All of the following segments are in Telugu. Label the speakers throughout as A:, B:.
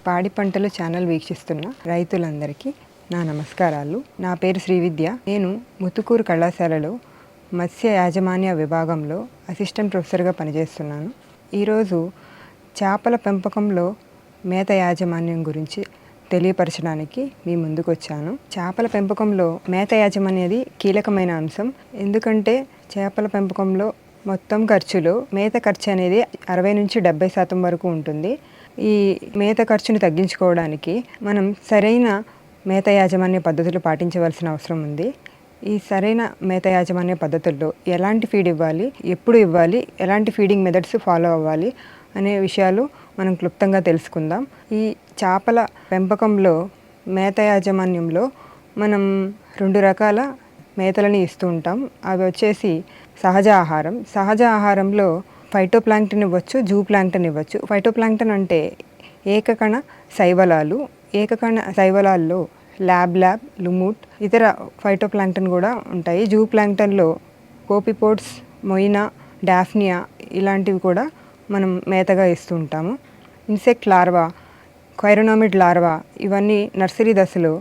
A: పాడి పంటలు ఛానల్ వీక్షిస్తున్న రైతులందరికీ నా నమస్కారాలు. నా పేరు శ్రీవిద్య. నేను ముతుకూరు కళాశాలలో మత్స్య యాజమాన్య విభాగంలో అసిస్టెంట్ ప్రొఫెసర్గా పనిచేస్తున్నాను. ఈరోజు చేపల పెంపకంలో మేత యాజమాన్యం గురించి తెలియపరచడానికి మీ ముందుకు వచ్చాను. చేపల పెంపకంలో మేత యాజమాన్యం అనేది కీలకమైన అంశం. ఎందుకంటే చేపల పెంపకంలో మొత్తం ఖర్చులో మేత ఖర్చు అనేది 60 నుంచి 70% వరకు ఉంటుంది. ఈ మేత ఖర్చును తగ్గించుకోవడానికి మనం సరైన మేత యాజమాన్య పద్ధతులు పాటించవలసిన అవసరం ఉంది. ఈ సరైన మేత యాజమాన్య పద్ధతుల్లో ఎలాంటి ఫీడ్ ఇవ్వాలి, ఎప్పుడు ఇవ్వాలి, ఎలాంటి ఫీడింగ్ మెథడ్స్ ఫాలో అవ్వాలి అనే విషయాలు మనం క్లుప్తంగా తెలుసుకుందాం. ఈ చేపల పెంపకంలో మేత యాజమాన్యంలో మనం 2 రకాల మేతలని ఇస్తూ ఉంటాం. అవి వచ్చేసి సహజ ఆహారం. సహజ ఆహారంలో ఫైటోప్లాంక్టన్ ఇవ్వచ్చు, జూ ప్లాంక్టన్ ఇవ్వచ్చు. ఫైటోప్లాంక్టన్ అంటే ఏకకణ శైవలాలు. ఏకకణ శైవలాల్లో ల్యాబ్, లుమూట్, ఇతర ఫైటోప్లాంక్టన్ కూడా ఉంటాయి. జూ ప్లాంక్టన్లో కోపిపోడ్స్, మొయినా, డాఫ్నియా ఇలాంటివి కూడా మనం మేతగా ఇస్తూ ఉంటాము. ఇన్సెక్ట్ లార్వా, కైరోనామిడ్ లార్వా ఇవన్నీ నర్సరీ దశలో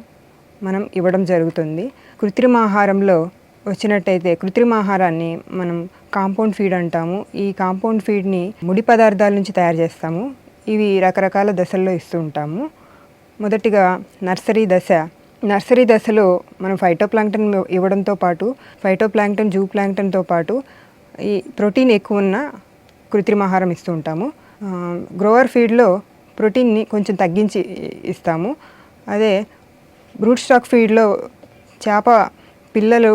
A: మనం ఇవ్వడం జరుగుతుంది. కృత్రిమ ఆహారంలో వచ్చినట్టయితే కృత్రిమ ఆహారాన్ని మనం కాంపౌండ్ ఫీడ్ అంటాము. ఈ కాంపౌండ్ ఫీడ్ని ముడి పదార్థాల నుంచి తయారు చేస్తాము. ఇవి రకరకాల దశల్లో ఇస్తూ ఉంటాము. మొదటిగా నర్సరీ దశ. నర్సరీ దశలో మనం ఫైటోప్లాంక్టన్ ఇవ్వడంతో పాటు ఫైటోప్లాంక్టన్, జూ ప్లాంక్టన్తో పాటు ఈ ప్రోటీన్ ఎక్కువ ఉన్న కృత్రిమ ఆహారం ఇస్తూ ఉంటాము. గ్రోవర్ ఫీడ్లో ప్రోటీన్ని కొంచెం తగ్గించి ఇస్తాము. అదే బ్రూట్ స్టాక్ ఫీడ్లో చేప పిల్లలు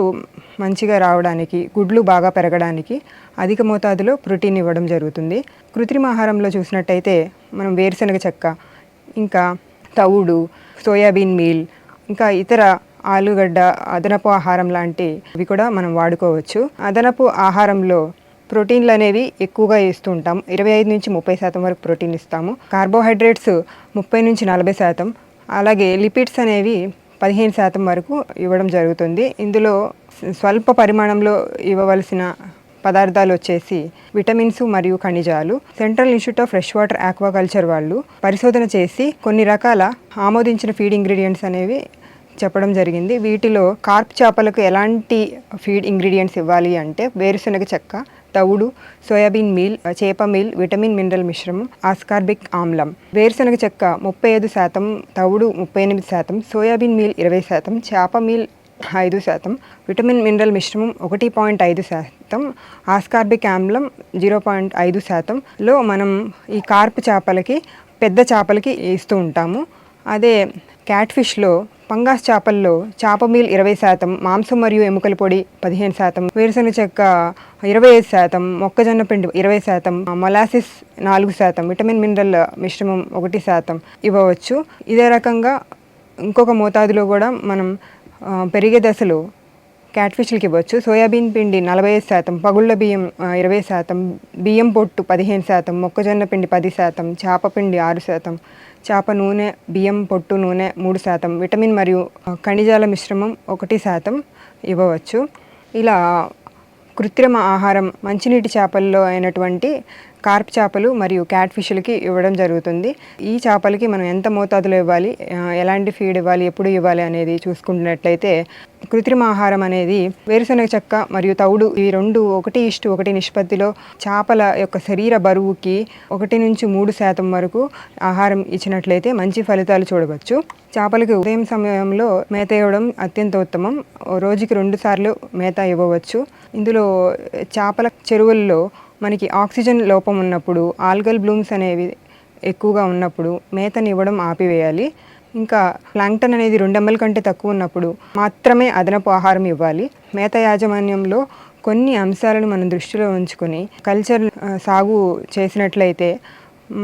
A: మంచిగా రావడానికి, గుడ్లు బాగా పెరగడానికి అధిక మోతాదులో ప్రోటీన్ ఇవ్వడం జరుగుతుంది. కృత్రిమ ఆహారంలో చూసినట్టయితే మనం వేరుశనగ చెక్క, ఇంకా తవుడు, సోయాబీన్ మీల్, ఇంకా ఇతర ఆలుగడ్డ అదనపు ఆహారం లాంటివి కూడా మనం వాడుకోవచ్చు. అదనపు ఆహారంలో ప్రోటీన్లు అనేవి ఎక్కువగా ఇస్తూ ఉంటాం. 25 నుంచి 30% వరకు ప్రోటీన్ ఇస్తాము. కార్బోహైడ్రేట్స్ 30 నుంచి 40%, అలాగే లిపిడ్స్ అనేవి 15% వరకు ఇవ్వడం జరుగుతుంది. ఇందులో స్వల్ప పరిమాణంలో ఇవ్వవలసిన పదార్థాలు వచ్చేసి విటమిన్స్ మరియు ఖనిజాలు. Central institute of fresh water aquaculture వాళ్ళు పరిశోధన చేసి కొన్ని రకాల ఆమోదించిన ఫీడ్ ఇంగ్రీడియంట్స్ అనేవి చెప్పడం జరిగింది. వీటిలో కార్ప్ చేపలకు ఎలాంటి ఫీడ్ ఇంగ్రీడియంట్స్ ఇవ్వాలి అంటే వేరుశనగ చెక్క, తవుడు, సోయాబీన్ మీల్, చేప మీల్, విటమిన్ మినరల్ మిశ్రమం, ఆస్కార్బిక్ ఆమ్లం. వేరుశనగ చెక్క 35%, తవుడు 38%, సోయాబీన్ మీల్ 20%, చేప మీల్ 5%, విటమిన్ మినరల్ మిశ్రమం 1.5%, ఆస్కార్బిక్ ఆమ్లం 0.5%లో మనం ఈ కార్ప్ చేపలకి, పెద్ద చేపలకి ఇస్తూ ఉంటాము. అదే క్యాట్ ఫిష్లో, పంగాస్ చేపల్లో చేప మీల్ 20%, మాంసం మరియు ఎముకల పొడి 15%, వేరుశనగ చెక్క 25%, మొక్కజొన్న పిండి 20%, మొలాసిస్ 4%, విటమిన్ మినరల్ మిశ్రమం 1% ఇవ్వవచ్చు. ఇదే రకంగా ఇంకొక మోతాదులో కూడా మనం పెరిగే దశలో క్యాట్ ఫిష్లకి ఇవ్వచ్చు. సోయాబీన్ పిండి 45%, పగుళ్ళ బియ్యం 20%, బియ్యం పొట్టు 15%, మొక్కజొన్న పిండి 10%, చేప పిండి 6%, చేప నూనె, బియ్యం పొట్టు నూనె 3%, విటమిన్ మరియు ఖనిజాల మిశ్రమం 1% ఇవ్వవచ్చు. ఇలా కృత్రిమ ఆహారం మంచినీటి చేపల్లో అయినటువంటి కార్ప్ చేపలు మరియు క్యాట్ ఫిష్లకి ఇవ్వడం జరుగుతుంది. ఈ చేపలకి మనం ఎంత మోతాదులో ఇవ్వాలి, ఎలాంటి ఫీడ్ ఇవ్వాలి, ఎప్పుడు ఇవ్వాలి అనేది చూసుకున్నట్లయితే కృత్రిమ ఆహారం అనేది వేరుశనగ చెక్క మరియు తవుడు ఈ 2 1:1 నిష్పత్తిలో చేపల యొక్క శరీర బరువుకి 1 నుంచి 3% వరకు ఆహారం ఇచ్చినట్లయితే మంచి ఫలితాలు చూడవచ్చు. చేపలకి ఉదయం సమయంలో మేత ఇవ్వడం అత్యంత ఉత్తమం. రోజుకి 2 సార్లు మేత ఇవ్వవచ్చు. ఇందులో చేపల చెరువుల్లో మనకి ఆక్సిజన్ లోపం ఉన్నప్పుడు, ఆల్గల్ బ్లూమ్స్ అనేవి ఎక్కువగా ఉన్నప్పుడు మేతని ఇవ్వడం ఆపివేయాలి. ఇంకా ప్లాంక్టన్ అనేది 2 ml కంటే తక్కువ ఉన్నప్పుడు మాత్రమే అదనపు ఆహారం ఇవ్వాలి. మేత యాజమాన్యంలో కొన్ని అంశాలను మనం దృష్టిలో ఉంచుకొని కల్చర్ సాగు చేసినట్లయితే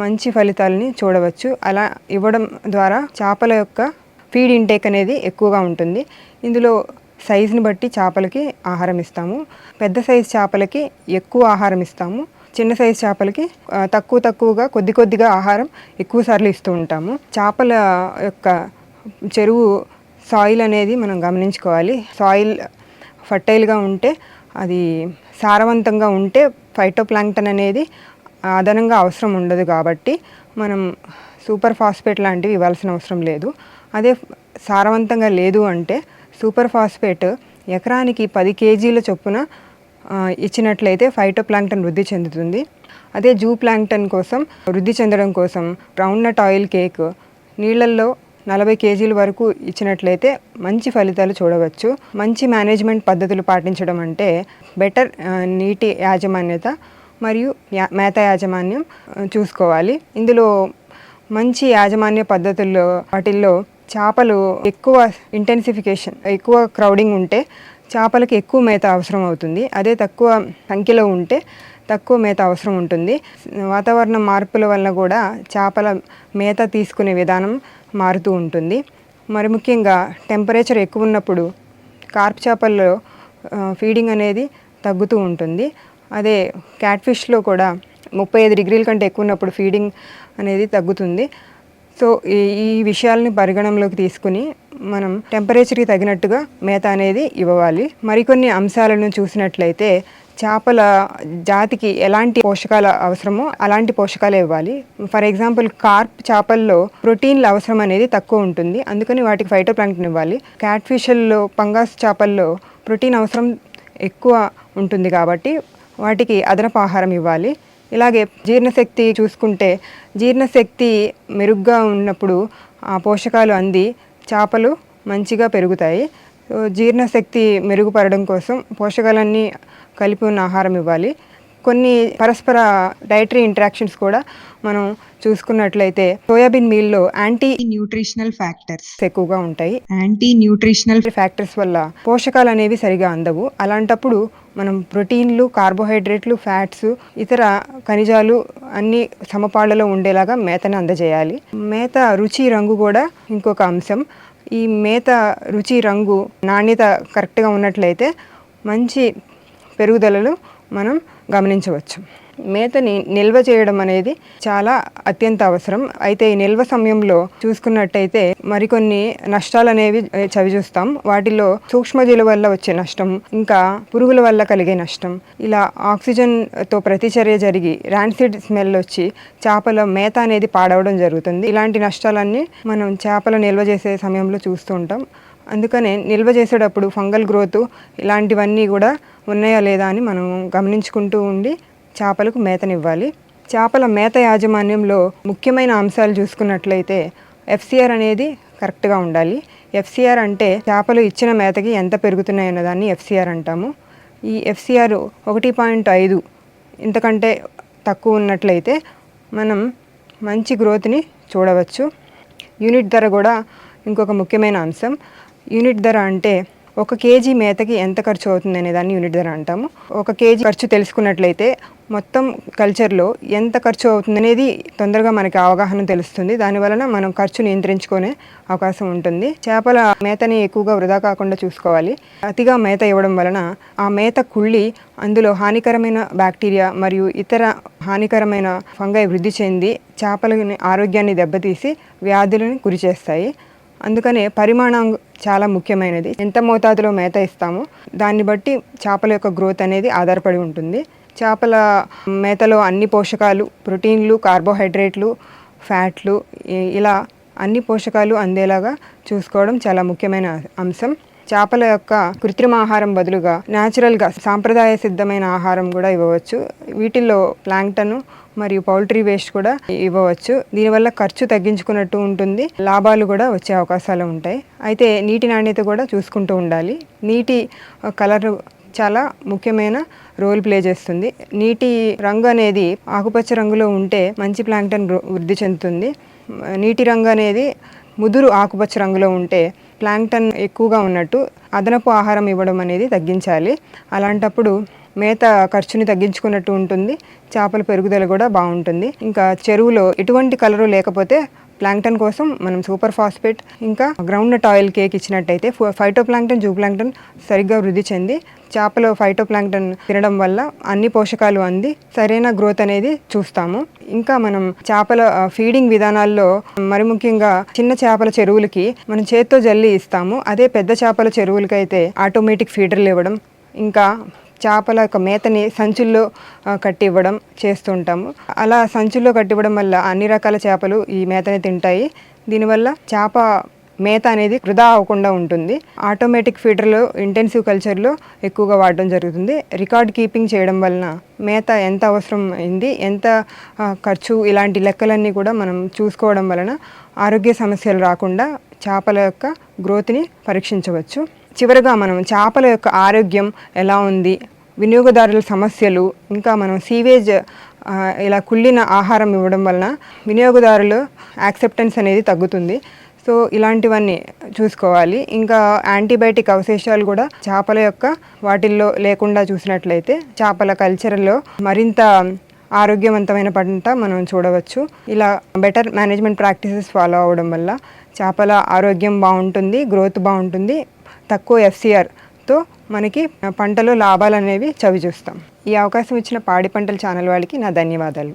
A: మంచి ఫలితాలని చూడవచ్చు. అలా ఇవ్వడం ద్వారా చేపల యొక్క ఫీడ్ ఇంటేక్ అనేది ఎక్కువగా ఉంటుంది. ఇందులో సైజుని బట్టి చేపలకి ఆహారం ఇస్తాము. పెద్ద సైజు చేపలకి ఎక్కువ ఆహారం ఇస్తాము. చిన్న సైజు చేపలకి తక్కువగా కొద్దిగా ఆహారం ఎక్కువ సార్లు ఇస్తూ ఉంటాము. చేపల యొక్క చెరువు సాయిల్ అనేది మనం గమనించుకోవాలి. సాయిల్ ఫర్టైల్గా ఉంటే, అది సారవంతంగా ఉంటే ఫైటోప్లాంక్టన్ అనేది అదనంగా అవసరం ఉండదు. కాబట్టి మనం సూపర్ ఫాస్ఫేట్ లాంటివి ఇవ్వాల్సిన అవసరం లేదు. అదే సారవంతంగా లేదు అంటే సూపర్ ఫాస్ఫేట్ ఎకరానికి 10 కేజీల చొప్పున ఇచ్చినట్లయితే ఫైటోప్లాంక్టన్ వృద్ధి చెందుతుంది. అదే జూ ప్లాంక్టన్ కోసం వృద్ధి చెందడం కోసం గ్రౌండ్ నట్ ఆయిల్ కేక్ నీళ్ళల్లో 40 కేజీల వరకు ఇచ్చినట్లయితే మంచి ఫలితాలు చూడవచ్చు. మంచి మేనేజ్మెంట్ పద్ధతులు పాటించడం అంటే బెటర్ నీటి యాజమాన్యత మరియు మేత యాజమాన్యం చూసుకోవాలి. ఇందులో మంచి యాజమాన్య పద్ధతుల్లో వాటిల్లో చేపలు ఎక్కువ ఇంటెన్సిఫికేషన్, ఎక్కువ క్రౌడింగ్ ఉంటే చేపలకి ఎక్కువ మేత అవసరం అవుతుంది. అదే తక్కువ సంఖ్యలో ఉంటే తక్కువ మేత అవసరం ఉంటుంది. వాతావరణ మార్పుల వల్ల కూడా చేపల మేత తీసుకునే విధానం మారుతూ ఉంటుంది. మరి ముఖ్యంగా టెంపరేచర్ ఎక్కువ ఉన్నప్పుడు కార్ప్ చేపల్లో ఫీడింగ్ అనేది తగ్గుతూ ఉంటుంది. అదే క్యాట్ఫిష్లో కూడా 35 డిగ్రీల కంటే ఎక్కువ ఉన్నప్పుడు ఫీడింగ్ అనేది తగ్గుతుంది. సో ఈ విషయాలని పరిగణనలోకి తీసుకుని మనం టెంపరేచర్కి తగినట్టుగా మేత అనేది ఇవ్వాలి. మరికొన్ని అంశాలను చూసినట్లయితే చేపల జాతికి ఎలాంటి పోషకాలు అవసరమో అలాంటి పోషకాలే ఇవ్వాలి. ఫర్ ఎగ్జాంపుల్ కార్ప్ చేపల్లో ప్రోటీన్ల అవసరం అనేది తక్కువ ఉంటుంది, అందుకని వాటికి ఫైటోప్లాంక్టన్ ఇవ్వాలి. క్యాట్ ఫిష్ల్లో, పంగాస్ చేపల్లో ప్రోటీన్ అవసరం ఎక్కువ ఉంటుంది కాబట్టి వాటికి అదనపు ఆహారం ఇవ్వాలి. ఇలాగే జీర్ణశక్తి చూసుకుంటే జీర్ణశక్తి మెరుగ్గా ఉన్నప్పుడు ఆ పోషకాలు అంది చేపలు మంచిగా పెరుగుతాయి. జీర్ణశక్తి మెరుగుపడడం కోసం పోషకాలన్నీ కలిపి ఉన్న ఆహారం ఇవ్వాలి. కొన్ని పరస్పర డైటరీ ఇంటరాక్షన్స్ కూడా మనం చూసుకున్నట్లయితే సోయాబీన్ మీల్లో యాంటీ న్యూట్రిషనల్ ఫ్యాక్టర్స్ ఎక్కువగా ఉంటాయి. యాంటీ న్యూట్రిషనల్ ఫ్యాక్టర్స్ వల్ల పోషకాలు అనేవి సరిగా అందవు. అలాంటప్పుడు మనం ప్రోటీన్లు, కార్బోహైడ్రేట్లు, ఫ్యాట్స్, ఇతర ఖనిజాలు అన్ని సమపాళ్లలో ఉండేలాగా మేతను అందజేయాలి. మేత రుచి, రంగు కూడా ఇంకొక అంశం. ఈ మేత రుచి, రంగు, నాణ్యత కరెక్ట్గా ఉన్నట్లయితే మంచి పెరుగుదలలు మనం గమనించవచ్చు. మేతని నిల్వ చేయడం అనేది చాలా అత్యంత అవసరం. అయితే ఈ నిల్వ సమయంలో చూసుకున్నట్టయితే మరికొన్ని నష్టాలు అనేవి చవిచూస్తాం. వాటిలో సూక్ష్మజీవుల వల్ల వచ్చే నష్టం, ఇంకా పురుగుల వల్ల కలిగే నష్టం, ఇలా ఆక్సిజన్తో ప్రతిచర్య జరిగి ర్యాన్సిడ్ స్మెల్ వచ్చి చేపల మేత అనేది పాడవడం జరుగుతుంది. ఇలాంటి నష్టాలన్నీ మనం చేపల నిల్వ చేసే సమయంలో చూస్తూ ఉంటాం. అందుకనే నిల్వ చేసేటప్పుడు ఫంగల్ గ్రోత్ ఇలాంటివన్నీ కూడా ఉన్నాయా లేదా అని మనం గమనించుకుంటూ ఉండి చేపలకు మేతనివ్వాలి. చేపల మేత యాజమాన్యంలో ముఖ్యమైన అంశాలు చూసుకున్నట్లయితే ఎఫ్సిఆర్ అనేది కరెక్ట్గా ఉండాలి. ఎఫ్సిఆర్ అంటే చేపలు ఇచ్చిన మేతకి ఎంత పెరుగుతున్నాయి అన్నదాన్ని ఎఫ్సిఆర్ అంటాము. ఈ ఎఫ్సిఆర్ 1.5 ఇంతకంటే తక్కువ ఉన్నట్లయితే మనం మంచి గ్రోత్ని చూడవచ్చు. యూనిట్ ధర కూడా ఇంకొక ముఖ్యమైన అంశం. యూనిట్ ధర అంటే 1 కేజీ మేతకి ఎంత ఖర్చు అవుతుంది అనే దాన్ని యూనిట్ ధర అంటాము. 1 కేజీ ఖర్చు తెలుసుకున్నట్లయితే మొత్తం కల్చర్లో ఎంత ఖర్చు అవుతుంది అనేది తొందరగా మనకి అవగాహన తెలుస్తుంది. దానివలన మనం ఖర్చు నియంత్రించుకునే అవకాశం ఉంటుంది. చేపల మేతని ఎక్కువగా వృధా కాకుండా చూసుకోవాలి. అతిగా మేత ఇవ్వడం వలన ఆ మేత కుళ్ళి అందులో హానికరమైన బ్యాక్టీరియా మరియు ఇతర హానికరమైన ఫంగై వృద్ధి చెంది చేపల ఆరోగ్యాన్ని దెబ్బతీసి వ్యాధులను గురిచేస్తాయి. అందుకనే పరిమాణం చాలా ముఖ్యమైనది. ఎంత మోతాదులో మేత ఇస్తామో దాన్ని బట్టి చేపల యొక్క గ్రోత్ అనేది ఆధారపడి ఉంటుంది. చేపల మేతలో అన్ని పోషకాలు, ప్రోటీన్లు, కార్బోహైడ్రేట్లు, ఫ్యాట్లు, ఇలా అన్ని పోషకాలు అందేలాగా చూసుకోవడం చాలా ముఖ్యమైన అంశం. చేపల యొక్క కృత్రిమ ఆహారం బదులుగా న్యాచురల్గా సాంప్రదాయ సిద్ధమైన ఆహారం కూడా ఇవ్వవచ్చు. వీటిల్లో ప్లాంక్టన్ మరియు పౌల్ట్రీ వేస్ట్ కూడా ఇవ్వవచ్చు. దీనివల్ల ఖర్చు తగ్గించుకున్నట్టు ఉంటుంది, లాభాలు కూడా వచ్చే అవకాశాలు ఉంటాయి. అయితే నీటి నాణ్యత కూడా చూసుకుంటూ ఉండాలి. నీటి కలర్ చాలా ముఖ్యమైన రోల్ ప్లే చేస్తుంది. నీటి రంగు అనేది ఆకుపచ్చ రంగులో ఉంటే మంచి ప్లాంక్టన్ వృద్ధి చెందుతుంది. నీటి రంగు అనేది ముదురు ఆకుపచ్చ రంగులో ఉంటే ప్లాంక్టన్ ఎక్కువగా ఉన్నట్టు. అదనపు ఆహారం ఇవ్వడం అనేది తగ్గించాలి. అలాంటప్పుడు మేత ఖర్చుని తగ్గించుకున్నట్టు ఉంటుంది, చేపల పెరుగుదల కూడా బాగుంటుంది. ఇంకా చెరువులో ఎటువంటి కలరు లేకపోతే ప్లాంక్టన్ కోసం మనం సూపర్ ఫాస్ఫేట్ ఇంకా గ్రౌండ్ నట్ ఆయిల్ కేక్ ఇచ్చినట్టయితే ఫైటోప్లాంక్టన్, జూప్లాంక్టన్ సరిగ్గా వృద్ధి చెంది చేపలో ఫైటోప్లాంక్టన్ తినడం వల్ల అన్ని పోషకాలు అంది సరైన గ్రోత్ అనేది చూస్తాము. ఇంకా మనం చేపల ఫీడింగ్ విధానాల్లో మరి ముఖ్యంగా చిన్న చేపల చెరువులకి మనం చేత్తో జల్లి ఇస్తాము. అదే పెద్ద చేపల చెరువులకైతే ఆటోమేటిక్ ఫీడర్లు ఇవ్వడం, ఇంకా చేపల యొక్క మేతని సంచుల్లో కట్టి ఇవ్వడం చేస్తుంటాము. అలా సంచుల్లో కట్టి ఇవ్వడం వల్ల అన్ని రకాల చేపలు ఈ మేతని తింటాయి. దీనివల్ల చేప మేత అనేది వృధా అవ్వకుండా ఉంటుంది. ఆటోమేటిక్ ఫీడర్లో ఇంటెన్సివ్ కల్చర్లో ఎక్కువగా వాడడం జరుగుతుంది. రికార్డ్ కీపింగ్ చేయడం వలన మేత ఎంత అవసరం అయింది, ఎంత ఖర్చు, ఇలాంటి లెక్కలన్నీ కూడా మనం చూసుకోవడం వలన ఆరోగ్య సమస్యలు రాకుండా చేపల యొక్క గ్రోత్ని పరీక్షించవచ్చు. చివరగా మనం చేపల యొక్క ఆరోగ్యం ఎలా ఉంది, వినియోగదారుల సమస్యలు, ఇంకా మనం సీవేజ్ ఇలా కుళ్ళిన ఆహారం ఇవ్వడం వలన వినియోగదారుల యాక్సెప్టెన్స్ అనేది తగ్గుతుంది. సో ఇలాంటివన్నీ చూసుకోవాలి. ఇంకా యాంటీబయాటిక్ అవశేషాలు కూడా చేపల యొక్క వాటిల్లో లేకుండా చూసినట్లయితే చేపల కల్చర్లో మరింత ఆరోగ్యవంతమైన పంట మనం చూడవచ్చు. ఇలా బెటర్ మేనేజ్మెంట్ ప్రాక్టీసెస్ ఫాలో అవ్వడం వల్ల చేపల ఆరోగ్యం బాగుంటుంది, గ్రోత్ బాగుంటుంది. తక్కువ FCRతో మనకి పంటలో లాభాలు అనేవి చవి చూస్తాం. ఈ అవకాశం ఇచ్చిన పాడి పంటల ఛానల్ వాళ్ళకి నా ధన్యవాదాలు.